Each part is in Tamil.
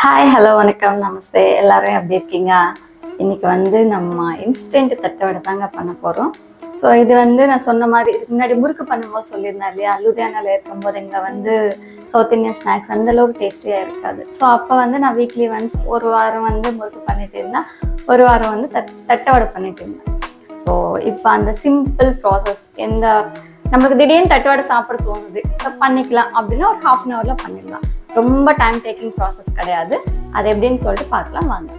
ஹாய் ஹலோ வணக்கம் நமஸ்தே எல்லாரும் எப்படி இருக்கீங்க? இன்னைக்கு வந்து நம்ம இன்ஸ்டன்ட் தட்டவடை தாங்க பண்ண போகிறோம். ஸோ இது வந்து நான் சொன்ன மாதிரி இதுக்கு முன்னாடி முறுக்கு பண்ணும்போது சொல்லியிருந்தேன் இல்லையா, லூதியானாவில் இருக்கும்போது இங்கே வந்து சவுத் இந்தியன் ஸ்நாக்ஸ் அந்தளவுக்கு டேஸ்டியாக இருக்காது. ஸோ அப்போ வந்து நான் வீக்லி ஒன்ஸ் ஒரு வாரம் வந்து முறுக்கு பண்ணிட்டு இருந்தேன், ஒரு வாரம் வந்து தட்டவடை பண்ணிட்டு இருந்தேன். ஸோ இப்போ அந்த சிம்பிள் ப்ராசஸ் எந்த நம்மளுக்கு திடீர்னு தட்டவடை சாப்பிட தோணுது, ஸோ பண்ணிக்கலாம் அப்படின்னா ஒரு ½ அன் ஹவரில் பண்ணிடலாம். ரொம்ப டைம் டேக்கிங் ப்ராசஸ் கிடையாது. அது எப்படின்னு சொல்லிட்டு பார்க்கலாம் வாங்க.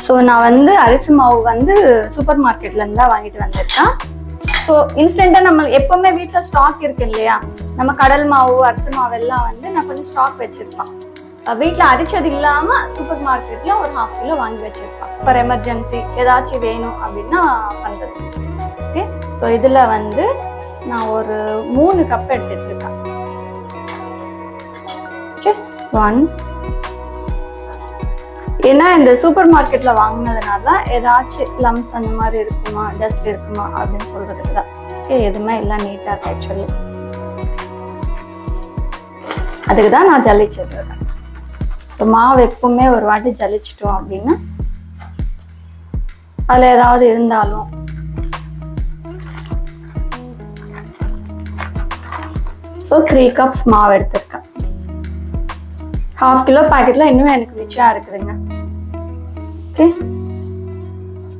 ஸோ நான் வந்து அரிசி மாவு வந்து சூப்பர் மார்க்கெட்லேருந்து தான் வாங்கிட்டு வந்திருக்கேன். ஸோ இன்ஸ்டண்ட்டாக நம்ம எப்போவுமே வீட்டில் ஸ்டாக் இருக்கு இல்லையா, நம்ம கடல் மாவு அரிசி மாவு எல்லாம் வந்து நான் கொஞ்சம் ஸ்டாக் வச்சுருப்பேன். வீட்டில் அரிச்சது இல்லாமல் சூப்பர் மார்க்கெட்டில் ஒரு ½ கிலோ வாங்கி வச்சுருப்பேன். ஃபார் எமர்ஜென்சி ஏதாச்சும் வேணும் அப்படின்னா பண்ணுறது. ஓகே, ஸோ இதில் வந்து நான் ஒரு 3 கப் எடுத்துட்டு இருக்கேன். ஏன்னா இந்த சூப்பர் மார்க்கெட்ல வாங்கினதுனால ஏதாச்சும் லம்ஸ் அந்த மாதிரி இருக்குமா, டஸ்ட் இருக்குமா அப்படின்னு சொல்றதுக்கு தான். ஓகே, எதுவுமே எல்லாம் நீட்டா இருக்கு. ஆக்சுவலி அதுக்கு தான் நான் ஜல்லிச்சிடுறேன். இப்போ மாவு எப்பவுமே ஒரு வாட்டி ஜல்லிச்சிட்டோம் அப்படின்னா அதுல ஏதாவது இருந்தாலும் ஸோ 3 கப்ஸ் மாவு எடுத்திருக்கேன். ½ கிலோ பாக்கெட்ல இன்னும் எனக்கு மிச்சம் இருக்குதுங்க. ஓகே,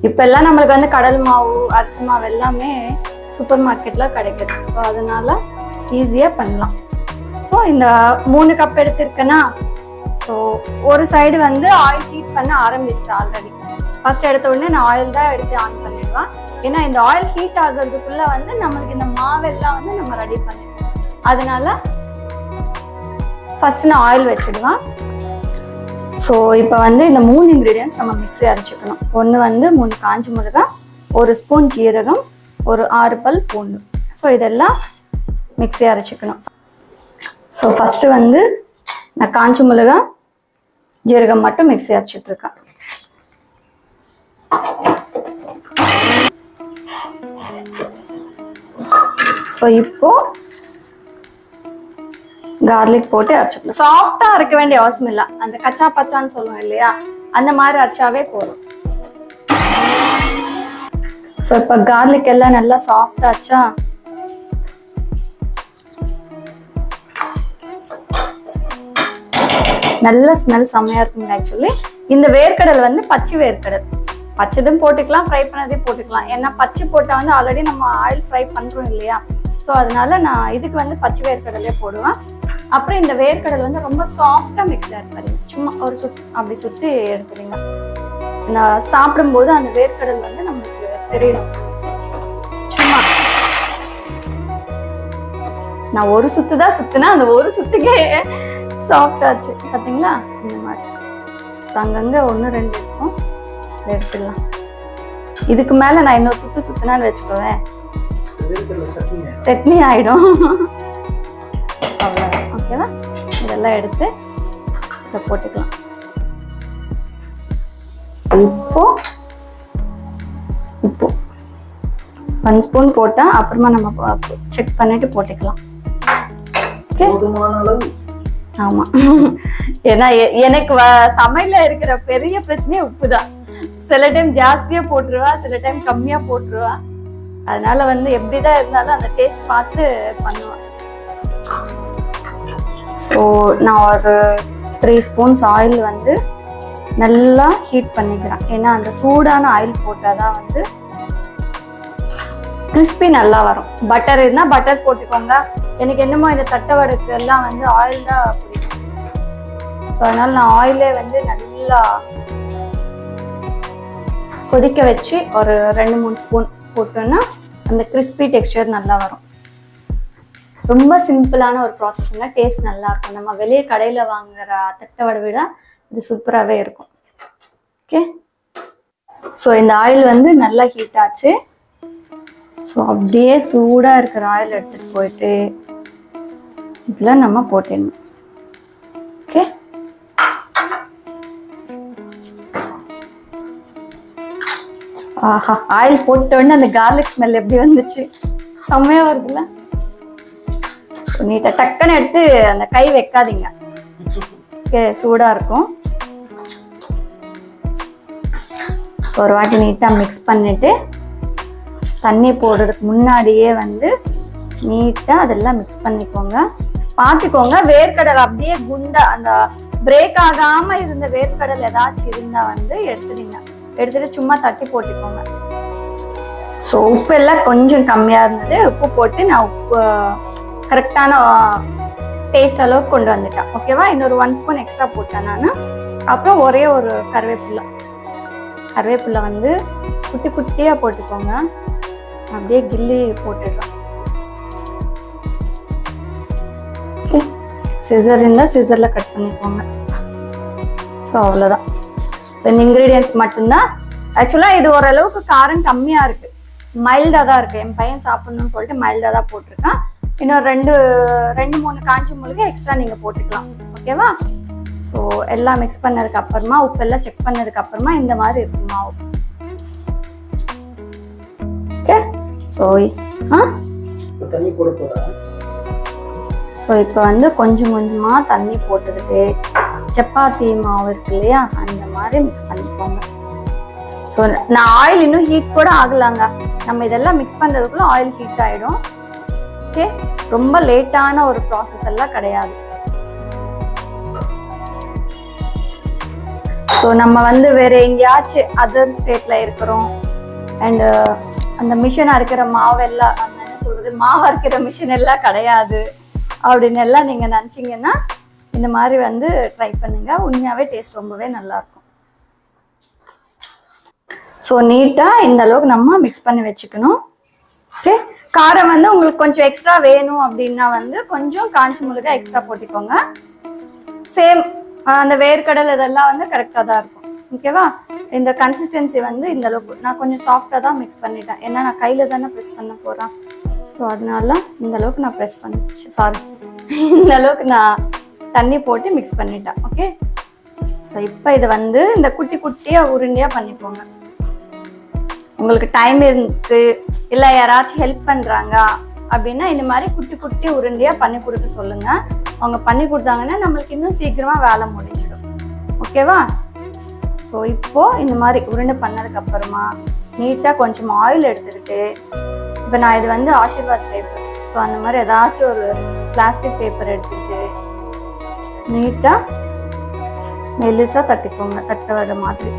இப்ப எல்லாம் நம்மளுக்கு வந்து கடல் மாவு அரிசி மாவு எல்லாமே சூப்பர் மார்க்கெட்ல கிடைக்குது. ஸோ அதனால ஈஸியா பண்ணலாம். ஸோ இந்த 3 கப் எடுத்திருக்கேன்னா, ஸோ ஒரு சைடு வந்து ஆயில் ஹீட் பண்ண ஆரம்பிச்சிட்டேன் ஆல்ரெடி. ஃபர்ஸ்ட் எடுத்த உடனே நான் ஆயில் தான் எடுத்து ஆன் பண்ணிடுவேன். ஏன்னா இந்த ஆயில் ஹீட் ஆகுறதுக்குள்ள வந்து நம்மளுக்கு இந்த மாவெல்லாம் வந்து நம்ம ரெடி பண்ணிடுவோம். அதனால ஃபர்ஸ்ட் நான் ஆயில் வச்சிடுவேன். ஸோ இப்போ வந்து இந்த 3 இன்க்ரீடியன்ஸ் நம்ம மிக்ஸி அரைச்சிக்கணும். ஒன்று வந்து 3 காஞ்ச மிளகாய், 1 ஸ்பூன் ஜீரகம், ஒரு 6 பல் பூண்டு. ஸோ இதெல்லாம் மிக்ஸி அரைச்சிக்கணும். ஸோ ஃபர்ஸ்ட் வந்து நான் காஞ்ச மிளகாய் ஜீரகம் மட்டும் மிக்ஸி அரைச்சிட்டு இருக்கேன். ஸோ இப்போ கார்லிக் போட்டு அரைச்சிக்கணும். சாஃப்டா அரைக்க வேண்டிய அவசியம் இல்லை. அந்த கச்சா பச்சான்னு சொல்லுவோம் இல்லையா, அந்த மாதிரி அரைச்சாவே போதும். ஸோ இப்போ கார்லிக் எல்லாம் நல்லா சாஃப்டா ஆச்சா, நல்ல ஸ்மெல் செம்மையா இருக்குங்க. ஆக்சுவலி இந்த வேர்க்கடல் வந்து பச்சை வேர்க்கடல், பச்சதும் போட்டுக்கலாம், ஃப்ரை பண்ணதையும் போட்டுக்கலாம். ஏன்னா பச்சை போட்டா வந்து ஆல்ரெடி நம்ம ஆயில் ஃப்ரை பண்றோம் இல்லையா, ஸோ அதனால நான் இதுக்கு வந்து பச்சை வேர்க்கடலே போடுவேன். அப்புறம் இந்த வேர்க்கடல் வந்து ரொம்ப சாஃப்டா மிக்ஸா இருக்காது, சும்மா ஒரு அப்படி சுத்தி எடுத்துறீங்க. நான் சாப்பிடும்போது அந்த வேர்க்கடல் வந்து நமக்கு தெரியணும். சும்மா நான் ஒரு சுத்து தான் சுத்தினா அந்த ஒரு சுத்துக்கே சாஃப்ட் ஆச்சு பாத்தீங்களா, இந்த மாதிரி. அங்கங்க 1 2 இருக்கும், எடுத்துடலாம். இதுக்கு மேல நான் இன்னொரு சுத்து சுத்தினான்னு வச்சுக்கோவேன், சட்னி ஆயிடும். அவ்வளவுதான். ஓகேவா, இதெல்லாம் எடுத்து இதை போட்டுக்கலாம். இப்போ உப்பு 1 ஸ்பூன் போட்டா அப்புறமா நம்ம செக் பண்ணிட்டு போட்டுக்கலாம். ஆமா, ஏன்னா எனக்கு சமையல்ல இருக்கிற பெரிய பிரச்சனையே உப்பு தான். சில டைம் ஜாஸ்தியா போட்டுருவா, சில டைம் கம்மியா போட்டுருவா. அதனால வந்து எப்படிதான் இருந்தாலும் அந்த டேஸ்ட் பார்த்து பண்ணுவேன். ஸோ நான் ஒரு 3 ஸ்பூன்ஸ் ஆயில் வந்து நல்லா ஹீட் பண்ணிக்கிறேன். ஏன்னா அந்த சூடான ஆயில் போட்டாதான் வந்து கிறிஸ்பி நல்லா வரும். பட்டர் இருந்தால் பட்டர் போட்டுக்கோங்க. எனக்கு என்னமோ இந்த தட்டவடைக்கு எல்லாம் வந்து ஆயில் தான் பிடிக்கும். ஸோ அதனால நான் ஆயிலே வந்து நல்லா கொதிக்க வச்சு ஒரு 2-3 ஸ்பூன் போட்டோன்னா அந்த கிறிஸ்பி டெக்ஸ்சர் நல்லா வரும். ரொம்ப சிம்பிளான ஒரு ப்ராசஸ்ங்க, டேஸ்ட் நல்லா இருக்கும். நம்ம வெளியே கடையில் வாங்குற தட்டவடை விட இது சூப்பராகவே இருக்கும். ஓகே, ஸோ இந்த ஆயில் வந்து நல்லா ஹீட் ஆச்சு. ஸோ அப்படியே சூடாக இருக்கிற ஆயில் எடுத்துகிட்டு போயிட்டு இதில் நம்ம போட்டுடணும். ஓகே, ஆஹா, ஆயில் போட்ட உடனே அந்த கார்லிக் ஸ்மெல் எப்படி வந்துச்சு, செம்மையா வருதுல்ல. நீட்டா டக்குன்னு எடுத்து அந்த கை வைக்காதீங்க, ஓகே, சூடா இருக்கும். ஒரு வாட்டி நீட்டா மிக்ஸ் பண்ணிட்டு தண்ணி போடுறதுக்கு முன்னாடியே வந்து நீட்டா அதெல்லாம் மிக்ஸ் பண்ணிக்கோங்க. பார்த்துக்கோங்க, வேர்க்கடலை அப்படியே குண்டா அந்த பிரேக் ஆகாம இருந்த வேர்க்கடல் ஏதாச்சும் இருந்தா வந்து எடுத்துட்டு சும்மா தட்டி போட்டுக்கோங்க. ஸோ உப்பு எல்லாம் கொஞ்சம் கம்மியா இருந்தது, உப்பு போட்டு நான் உப்பு கரெக்டான டேஸ்ட் அளவுக்கு கொண்டு வந்துட்டேன். ஓகேவா? இன்னொரு 1 ஸ்பூன் எக்ஸ்ட்ரா போட்டேன் நான். அப்புறம் ஒரே ஒரு கருவேப்பிலை வந்து குட்டி குட்டியா போட்டுக்கோங்க. அப்படியே கில்லி போட்டுடலாம். சிசர் இருந்தால் சிசரில் கட் பண்ணிக்கோங்க. ஸோ அவ்வளோதான். இந்த இன்க்ரீடியன்ஸ் மட்டும்தான். ஆக்சுவலாக இது ஓரளவுக்கு காரம் கம்மியாக இருக்குது, மைல்டாக தான் இருக்குது. என் பையன் சாப்பிட்ணுன்னு சொல்லிட்டு மைல்டாக தான் போட்டிருக்கேன். இன்னும் 2-3 காஞ்சி மிளகாய் எக்ஸ்ட்ரா நீங்கள் போட்டுக்கலாம். ஓகேவா? ஸோ எல்லாம் மிக்ஸ் பண்ணதுக்கு அப்புறமா உப்பெல்லாம் செக் பண்ணதுக்கு அப்புறமா இந்த மாதிரி இருக்கும் மாவு. ஓகே, ஸோ தண்ணி போட போறேன். ஸோ இப்போ வந்து கொஞ்சம் கொஞ்சமாக தண்ணி போட்டுக்கிட்டு சப்பாத்தி மாவு இருக்கு இல்லையா, அந்த மாதிரி மிக்ஸ் பண்ணிக்கோங்க. ஸோ நான் ஆயில் இன்னும் ஹீட் கூட ஆகலாங்க. நம்ம இதெல்லாம் மிக்ஸ் பண்ணுறதுக்குள்ள ஆயில் ஹீட் ஆகிடும். ஓகே, ரொம்ப லேட்டான ஒரு ப்ராசஸ் எல்லாம் கிடையாது. ஸோ நம்ம வந்து வேற எங்கேயாச்சும் அதர் ஸ்டேட்ல இருக்கிறோம் அண்ட் அந்த மிஷின் அரைக்கிற மாவெல்லாம் என்ன சொல்றது, மாவு அரைக்கிற மிஷின் எல்லாம் கிடையாது அப்படின்னு எல்லாம் நீங்க நினைச்சீங்கன்னா இந்த மாதிரி வந்து ட்ரை பண்ணுங்க. உண்மையாவே டேஸ்ட் ரொம்பவே நல்லா இருக்கும். ஸோ நீட்டா இந்த அளவுக்கு நம்ம மிக்ஸ் பண்ணி வச்சுக்கணும். ஓகே, காரம் வந்து உங்களுக்கு கொஞ்சம் எக்ஸ்ட்ரா வேணும் அப்படின்னா வந்து கொஞ்சம் காஞ்சி மிளகாய் எக்ஸ்ட்ரா போட்டுக்கோங்க. சேம் அந்த வேர்க்கடல் இதெல்லாம் வந்து கரெக்டாக தான் இருக்கும். ஓகேவா? இந்த கன்சிஸ்டன்சி வந்து இந்த அளவுக்கு நான் கொஞ்சம் சாஃப்டாக தான் மிக்ஸ் பண்ணிட்டேன். ஏன்னா நான் கையில் தானே ப்ரெஸ் பண்ண போகிறேன். ஸோ அதனால இந்த அளவுக்கு நான் ப்ரெஸ் பண்ணி இந்த அளவுக்கு நான் தண்ணி போட்டு மிக்ஸ் பண்ணிட்டேன். ஓகே, ஸோ இப்போ இதை வந்து இந்த குட்டி குட்டியாக உருண்டையாக பண்ணிக்கோங்க. உங்களுக்கு டைம் இருக்கு இல்லை யாராச்சும் ஹெல்ப் பண்ணுறாங்க அப்படின்னா இந்த மாதிரி குட்டி குட்டி உருண்டையாக பண்ணி கொடுக்க சொல்லுங்க. அவங்க பண்ணி கொடுத்தாங்கன்னா நம்மளுக்கு இன்னும் சீக்கிரமாக வேலை முடிஞ்சிடும். ஓகேவா? ஸோ இப்போது இந்த மாதிரி உருண்டை பண்ணதுக்கு அப்புறமா நீட்டாக கொஞ்சம் ஆயில் எடுத்துக்கிட்டு, இப்போ நான் இது வந்து ஆசீர்வாத் பேப்பர், ஸோ அந்த மாதிரி ஏதாச்சும் ஒரு பிளாஸ்டிக் பேப்பர் எடுத்துக்கிட்டு நீட்டாக மெல்லிசாக தட்டிக்கோங்க, தட்ட வர மாதிரி.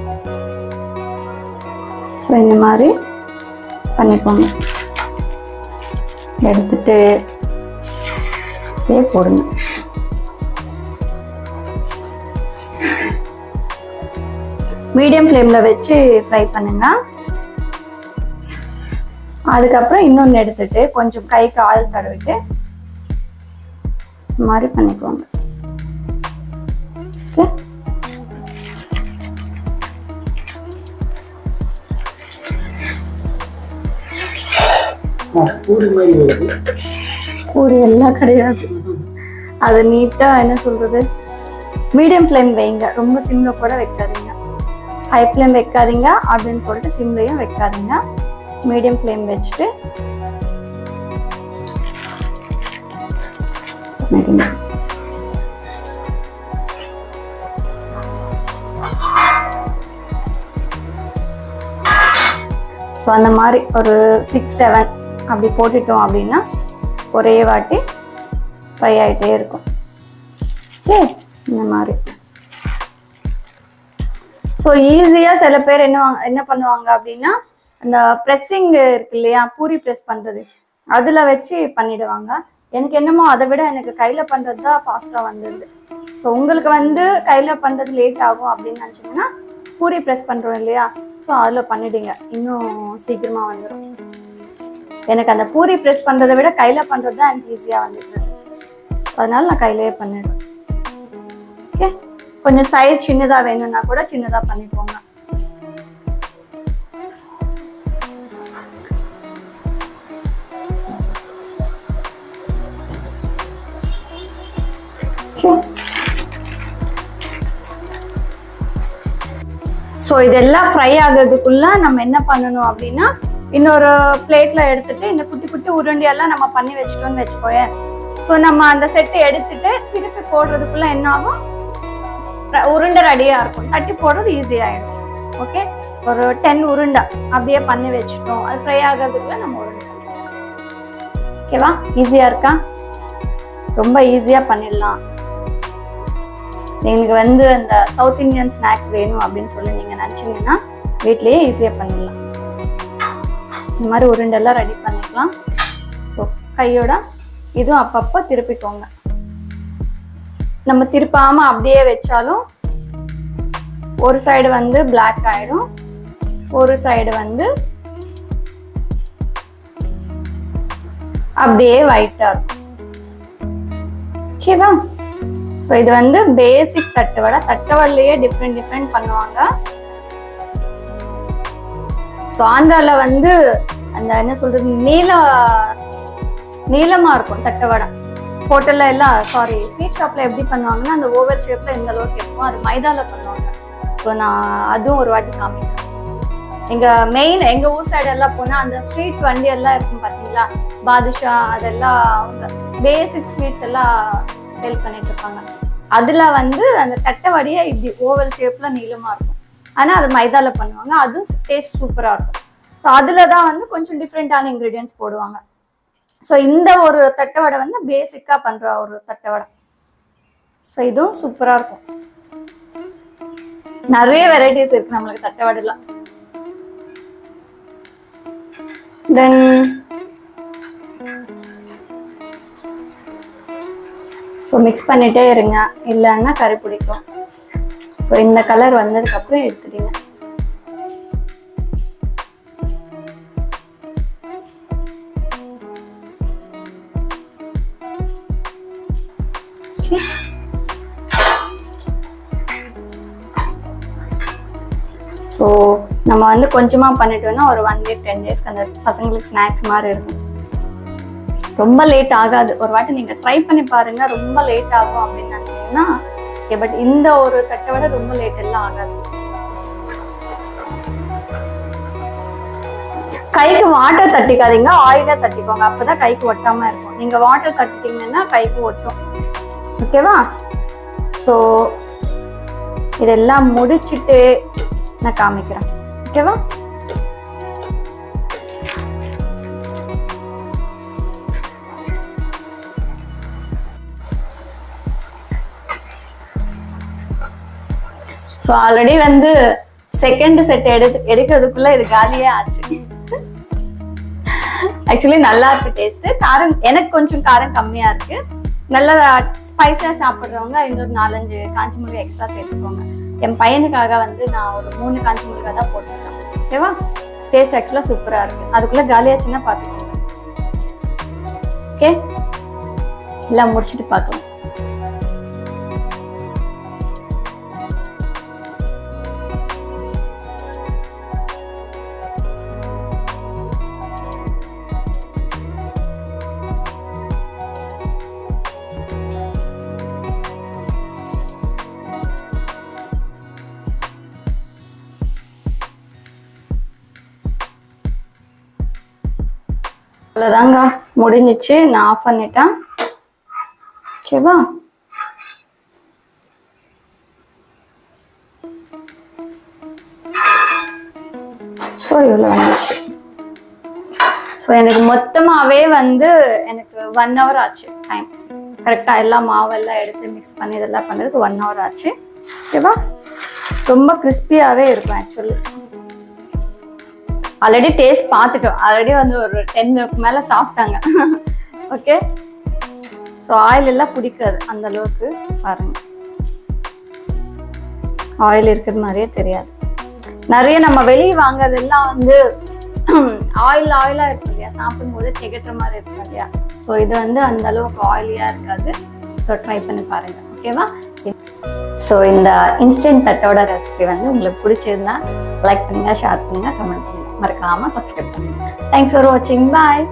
ஸோ இந்த மாதிரி பண்ணிக்கோங்க. எடுத்துட்டு போடுங்க. மீடியம் ஃப்ளேம்ல வச்சு ஃப்ரை பண்ணுங்க. அதுக்கப்புறம் இன்னொன்று எடுத்துட்டு கொஞ்சம் கைக்கு ஆயில் தடவிட்டு இந்த மாதிரி பண்ணிக்கோங்க. பூரி எல்லாம் கிடையாது, அது நீட்டா என்ன சொல்றது, மீடியம் ஃப்ளேம் வைங்க, ரொம்ப சிம்ல கூட வைக்காதீங்க, ஹை ஃப்ளேம் வைக்காதீங்க அப்படின்னு சொல்லிட்டு சிம்லையும் வைக்காதீங்க. மீடியம் ஃப்ளேம் வச்சுட்டு ஸோ அந்த மாதிரி ஒரு 6-7 அப்படி போட்டுட்டோம் அப்படின்னா ஒரே வாட்டி ஃப்ரை ஆகிட்டே இருக்கும். ஓகே, இந்த மாதிரி. ஸோ ஈஸியாக சில பேர் என்ன பண்ணுவாங்க அப்படின்னா அந்த ப்ரெஸ்ஸிங் இருக்கு இல்லையா, பூரி ப்ரெஸ் பண்ணுறது, அதில் வச்சு பண்ணிடுவாங்க. எனக்கு என்னமோ அதை விட எனக்கு கையில் பண்ணுறது தான் ஃபாஸ்ட்டாக வந்துடுது. ஸோ உங்களுக்கு வந்து கையில் பண்ணுறது லேட் ஆகும் அப்படின்னு நினச்சிங்கன்னா பூரி ப்ரெஸ் பண்ணுறோம் இல்லையா, ஸோ அதில் பண்ணிடுங்க, இன்னும் சீக்கிரமாக வந்துடும். எனக்கு அந்த பூரி ப்ரெஸ் பண்ணுறதை விட கையில் பண்ணுறது தான் எனக்கு ஈஸியாக வந்துட்டு, அதனால நான் கையிலேயே பண்ணிடுவேன். ஓகே, கொஞ்சம் சைஸ் சின்னதாக வேணும்னா கூட சின்னதாக பண்ணிக்கோங்க. ஸோ இதெல்லாம் ஃப்ரை ஆகிறதுக்குள்ள நம்ம என்ன பண்ணணும் அப்படின்னா இன்னொரு பிளேட்ல எடுத்துட்டு இந்த குட்டி குட்டி உருண்டையெல்லாம் நம்ம பண்ணி வச்சுட்டோம்னு வச்சுக்கோயேன். ஸோ நம்ம அந்த செட்டை எடுத்துட்டு திருப்பி போடுறதுக்குள்ள என்ன ஆகும், உருண்டை ரெடியா இருக்கும். தட்டி போடுறது ஈஸியா ஆயிடும். ஓகே, ஒரு 10 உருண்டை அப்படியே பண்ணி வச்சுட்டோம். அது ஃப்ரை ஆகிறதுக்குள்ள நம்ம உருண்டை. ஓகேவா? ஈஸியா இருக்கா? ரொம்ப ஈஸியா பண்ணிடலாம். எனக்கு வந்து அந்த சவுத் இந்தியன் ஸ்நாக்ஸ் வேணும் அப்படின்னு சொல்லி நீங்க நினைச்சீங்கன்னா வீட்லயே ஈஸியா பண்ணிடலாம். இந்த மாதிரி உருண்டெல்லாம் ரெடி பண்ணிக்கலாம். கையோட இதுவும் அப்பப்போ திருப்பிக்கோங்க. நம்ம திருப்பாம அப்படியே வச்சாலும் ஒரு சைடு வந்து பிளாக் ஆயிடும், ஒரு சைடு வந்து அப்படியே ஒயிட்டா இருக்கும். ஓகேவா? இது வந்து பேசிக் தட்டுவடை. தட்டுவடையிலேயே டிஃப்ரெண்ட் பண்ணுவாங்க. ஆந்திரால வந்து அந்த என்ன சொல்றது நீளமா இருக்கும் தட்டுவடை. ஹோட்டல்ல எல்லாம் ஸ்வீட் ஷாப்ல எப்படி பண்ணுவாங்கன்னா அந்த ஓவல் ஷேப்ல இந்த அளவுக்கு இருக்கும். அது மைதால பண்ணுவாங்க. ஸோ நான் அதுவும் ஒரு வாட்டி காமிக்கிறேன். எங்க ஊர் சைடு எல்லாம் போனா அந்த ஸ்வீட் வண்டி எல்லாம் இருக்கும் பாத்தீங்களா, பாதுஷா, அதெல்லாம் அவங்க பேசிக் ஸ்வீட்ஸ் எல்லாம் சேல் பண்ணிட்டு இருப்பாங்க. அதுல வந்து அந்த தட்டவடையே இப்படி ஓவல் ஷேப்ல நீளமா இருக்கும். ஆனா அது மைதால பண்ணுவாங்க. அதுவும் டேஸ்ட் சூப்பரா இருக்கும். ஸோ அதுலதான் வந்து கொஞ்சம் டிஃப்ரெண்டான இன்கிரீடியன்ஸ் போடுவாங்க. ஸோ இந்த ஒரு தட்டவடை வந்து பேசிக்கா பண்ற ஒரு தட்டவடை. ஸோ இதுவும் சூப்பரா இருக்கும். நிறைய வெரைட்டிஸ் இருக்கு நம்மளுக்கு தட்டவடைல. தென் ஸோ மிக்ஸ் பண்ணிட்டே இருங்க, இல்லைன்னா கறி பிடிக்கும். ஸோ இந்த கலர் வந்ததுக்கு அப்புறம் எடுத்துட்டீங்க. ஸோ நம்ம வந்து கொஞ்சமா பண்ணிட்டோம்னா ஒரு 1 week 10 days அந்த பசங்களுக்கு ஸ்நாக்ஸ் மாதிரி இருக்கும். ரொம்ப லேட் ஆகாது. ஒரு வாட்டி நீங்க ட்ரை பண்ணி பாருங்க. ரொம்ப லேட் ஆகும் அப்படின்னு நினைச்சீங்கன்னா ஓகே, பட் இந்த ஒரு தட்டவடை ரொம்ப லேட் எல்லாம் ஆகாது. கைக்கு வாட்டர் தட்டிக்காதீங்க, ஆயில தட்டிக்கோங்க. அப்பதான் கைக்கு ஒட்டாம இருக்கும். நீங்க வாட்டர் தட்டிட்டீங்கன்னா கைக்கு ஒட்டும். ஓகேவா? ஸோ இதெல்லாம் முடிச்சுட்டு நான் காமிக்கிறேன். ஓகேவா? ஸோ ஆல்ரெடி வந்து செகண்ட் செட் எடுக்கிறதுக்குள்ள இது காலியே ஆச்சு. ஆக்சுவலி நல்லா இருக்கு டேஸ்ட். காரம் எனக்கு கொஞ்சம் காரம் கம்மியா இருக்கு. நல்லா ஸ்பைஸா சாப்பிட்றவங்க இன்னொரு 4-5 காஞ்சி மிளகாய் எக்ஸ்ட்ரா சேர்த்துக்கோங்க. என் பையனுக்காக வந்து நான் ஒரு 3 காஞ்சி மிளகாய் தான் போட்டிருக்கேன். ஓகேவா? டேஸ்ட் ஆக்சுவலா சூப்பரா இருக்கு. அதுக்குள்ள காலியாச்சுன்னா பாத்துக்கோங்க. ஓகே, எல்லாம் முடிச்சுட்டு பார்க்கலாம். அவ்வளோதாங்க, முடிஞ்சிச்சு. நான் ஆஃப் பண்ணிட்டேன். ஓகேவா? ஸோ இவ்வளோ வந்துச்சு. ஸோ எனக்கு மொத்தமாகவே வந்து எனக்கு 1 hour ஆச்சு டைம். கரெக்டாக எல்லாம் மாவெல்லாம் எடுத்து மிக்ஸ் பண்ணி இதெல்லாம் பண்ணுறதுக்கு 1 hour ஆச்சு. ஓகேவா? ரொம்ப கிறிஸ்பியாகவே இருக்கும். ஆக்சுவலி ஆல்ரெடி டேஸ்ட் பார்த்துட்டோம். ஆல்ரெடி வந்து ஒரு 10 மேலே சாப்பிட்டாங்க. ஓகே, ஸோ ஆயில் எல்லாம் பிடிக்காது அந்த அளவுக்கு. பாருங்க, ஆயில் இருக்கிற மாதிரியே தெரியாது. நிறைய நம்ம வெளியே வாங்குறதெல்லாம் வந்து ஆயிலா இருக்கும் இல்லையா, சாப்பிடும்போது திகட்டுற மாதிரி இருக்கும் இல்லையா. ஸோ இது வந்து அந்த அளவுக்கு ஆயிலியா இருக்காது. ஸோ ட்ரை பண்ணி பாருங்க. ஓகேவா? ஸோ இந்த இன்ஸ்டன்ட் தட்டோட ரெசிபி வந்து உங்களுக்கு பிடிச்சிருந்தா லைக் பண்ணுங்க, ஷேர் பண்ணுங்க, கமெண்ட் பண்ணுங்க, மறக்காம சப்ஸ்கிரைப் பண்ணுங்க. தேங்க்ஸ் ஃபார் வாட்சிங். பாய்.